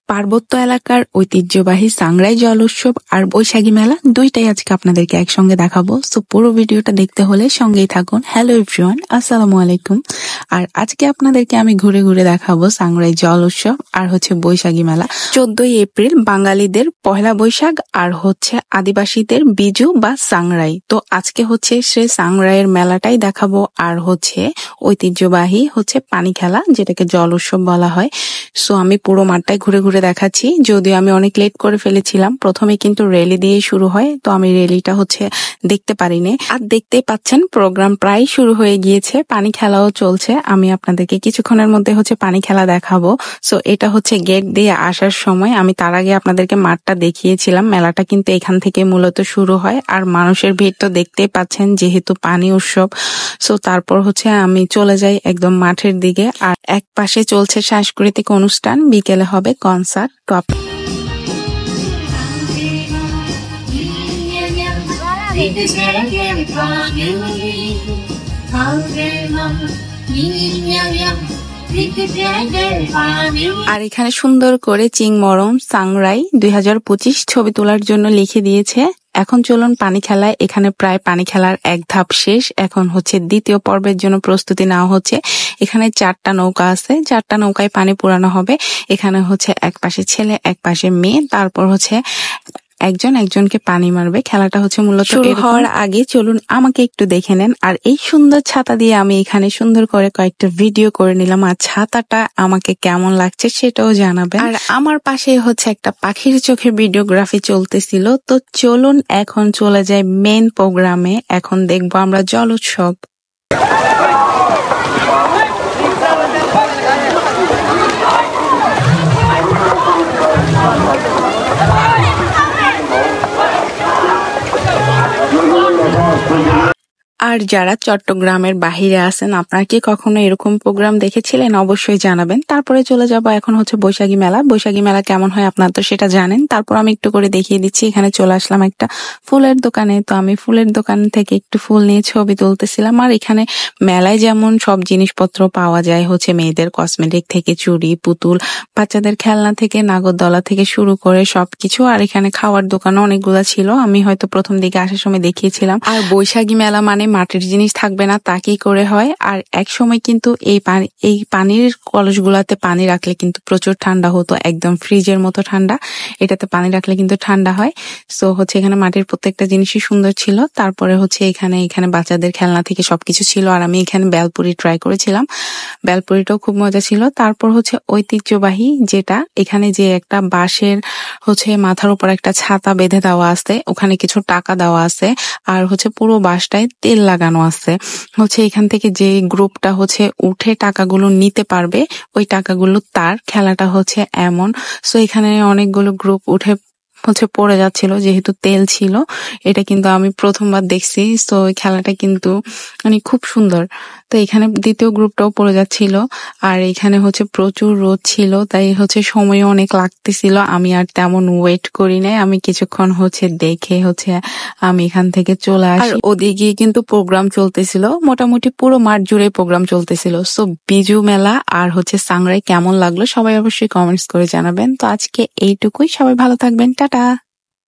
পার্বত্য এলাকার ঐতিহ্যবাহী সাংরাই জল উৎসব আর বৈশাখী মেলা দুইটাই আজকে আপনাদেরকে একসঙ্গে দেখাবো। সো পুরো ভিডিওটা দেখতে হলে সঙ্গেই থাকুন। হ্যালো এভরিওয়ান, আসসালামু আলাইকুম। আর আজকে আপনাদেরকে আমি ঘুরে ঘুরে দেখাবো সাংরাই জল উৎসব আর বৈশাখী মেলা। 14ই এপ্রিল বাঙালিদের পহেলা বৈশাখ আর আদিবাসীদের বিজু বা সাংরাই। তো আজকে সে সাংরাইয়ের মেলাটাই দেখাবো আর ঐতিহ্যবাহী পানি খেলা, যেটাকে জল উৎসব বলা হয়। সো আমি পুরো মাঠটাই ঘুরে ঘুরে দেখাচ্ছি, যদিও আমি অনেক লেট করে ফেলেছিলাম। প্রথমে কিন্তু র্যালি দিয়ে শুরু হয়, তো আমি র্যালিটা দেখতে পারিনি। আর দেখতেই পাচ্ছেন প্রোগ্রাম প্রায় শুরু হয়ে গিয়েছে, পানি খেলাও চলছে। আমি আপনাদেরকে কিছুক্ষণের মধ্যে পানি খেলা দেখাবো। সো এটা গেট দিয়ে আসার সময়, আমি তার আগে আপনাদেরকে মাঠটা দেখিয়েছিলাম। মেলাটা কিন্তু এখান থেকে মূলত শুরু হয়, আর মানুষের ভিড় তো দেখতেই পাচ্ছেন, যেহেতু পানি উৎসব। সো তারপর আমি চলে যাই একদম মাঠের দিকে। আর এক পাশে চলছে সাংস্কৃতিক অনুষ্ঠান, বিকেলে হবে কনসার্ট। তো আর এখানে সুন্দর করে চিংমরম সাংরাই 2025 ছবি তোলার জন্য লিখে দিয়েছে। এখন চলুন পানি খেলায়। এখানে প্রায় পানি খেলার এক ধাপ শেষ, এখন দ্বিতীয় পর্বের জন্য প্রস্তুতি নেওয়া হচ্ছে। এখানে 4টা নৌকা আছে, 4টা নৌকায় পানি পুরানো হবে। এখানে এক পাশে ছেলে, এক পাশে মেয়ে, তারপর একজন একজনকে পানি মারবে। খেলাটা মূলত শুরু হওয়ার আগে চলুন আমাকে একটু দেখে নেন। আর এই সুন্দর ছাতা দিয়ে আমি এখানে সুন্দর করে কয়েকটা ভিডিও করে নিলাম, আর ছাতাটা আমাকে কেমন লাগছে সেটাও জানাবেন। আর আমার পাশে একটা পাখির চোখে ভিডিওগ্রাফি চলতেছিল। তো চলুন এখন চলে যাই মেন প্রোগ্রামে। এখন দেখবো আমরা জল উৎসব। আর যারা চট্টগ্রামের বাহিরে আছেন, আপনারা কি কখনো এরকম প্রোগ্রাম দেখেছিলেন? অবশ্যই জানাবেন। তারপরে চলে যাব এখন বৈশাখী মেলা। বৈশাখী মেলা কেমন হয় আপনারা তো সেটা জানেন, তারপর আমি একটু করে দেখিয়ে দিচ্ছি। এখানে চলে আসলাম একটা ফুলের দোকানে। তো আমি ফুলের দোকান থেকে একটু ফুল নিয়ে ছবি তুলতেছিলাম। আর এখানে মেলায় যেমন সব জিনিসপত্র পাওয়া যায়, মেয়েদের কসমেটিক থেকে চুড়ি, পুতুল, বাচ্চাদের খেলনা থেকে নাগরদোলা থেকে শুরু করে সবকিছু। আর এখানে খাওয়ার দোকানও অনেকগুলা ছিল, আমি হয়তো প্রথম দিকে আসার সময় দেখিয়েছিলাম। আর বৈশাখী মেলা মানে মাটির জিনিস থাকবে না, তা কি করে হয়? আর এক সময় কিন্তু এই পানির কলসগুলাতে পানি রাখলে কিন্তু প্রচুর ঠান্ডা হতো, একদম ফ্রিজের মতো ঠান্ডা। এটাতে পানি রাখলে কিন্তু ঠান্ডা হয়। সো এখানে মাটির প্রত্যেকটা জিনিসই সুন্দর ছিল। তারপরে এখানে বাচ্চাদের খেলনা থেকে সবকিছু ছিল। আর আমি এখানে বেলপুরি ট্রাই করেছিলাম, বেলপুরিটাও খুব মজা ছিল। তারপর ঐতিহ্যবাহী, যেটা এখানে যে একটা বাঁশের মাথার উপর একটা ছাতা বেঁধে দেওয়া আছে, ওখানে কিছু টাকা দেওয়া আছে। আর পুরো বাঁশটায় তেল লাগানো আছে। এখান থেকে যে গ্রুপটা উঠে টাকাগুলো নিতে পারবে, ওই টাকাগুলো তার। খেলাটা এমন। সো এখানে অনেকগুলো গ্রুপ উঠে পড়ে যাচ্ছিল, যেহেতু তেল ছিল। এটা কিন্তু আমি প্রথমবার দেখছি। তো ওই খেলাটা কিন্তু খুব সুন্দর। তো এখানে দ্বিতীয় গ্রুপটাও পড়ে যাচ্ছিল। আর এখানে প্রচুর রোদ ছিল, তাই সময় অনেক লাগতেছিল। আমি আর তেমন ওয়েট করি নাই, আমি কিছুক্ষণ দেখে আমি এখান থেকে চলে আসি। আর ওদিকে কিন্তু প্রোগ্রাম চলতেছিল, মোটামুটি পুরো মাঠ জুড়ে প্রোগ্রাম চলতেছিল। সো বিজু মেলা আর সাংরাই কেমন লাগলো সবাই অবশ্যই কমেন্টস করে জানাবেন। তো আজকে এইটুকুই, সবাই ভালো থাকবেন, টাটা।